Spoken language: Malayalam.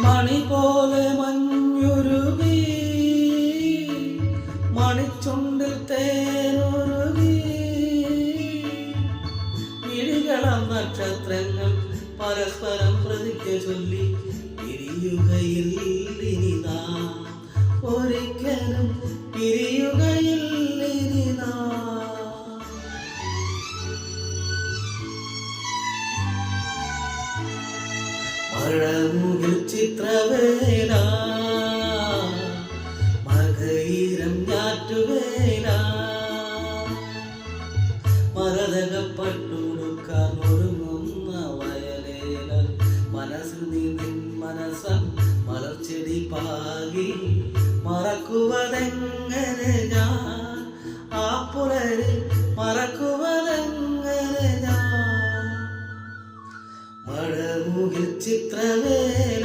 മണി പോലെ മഞ്ഞുരുകി മണിച്ചുണ്ടിൽ തേനൊരുകി മിഴികളം നക്ഷത്രങ്ങൾ പരസ്പരം പ്രതിജ്ഞ ചൊല്ലി പിരിയുകയില്ലിനി നാം ഒരിക്കലും പിരിയുകയില്ലിനി നാം. മഴമുകിൽ ചിത്രവേല മകയിരം ഞാറ്റുവേല മരതകപ്പട്ടുടുക്കാൻ ഒരുങ്ങുന്ന വയലേല മനസ്സിൽ നിന്നിൻ മനസ്സം മലർച്ചെടി പാകി മറക്കുവതെങ്ങനെ ഞാൻ ആ പുലരി മറക്കുവതെങ്ങനെ ഞാൻ. മഴമുകിൽ ചിത്രവേല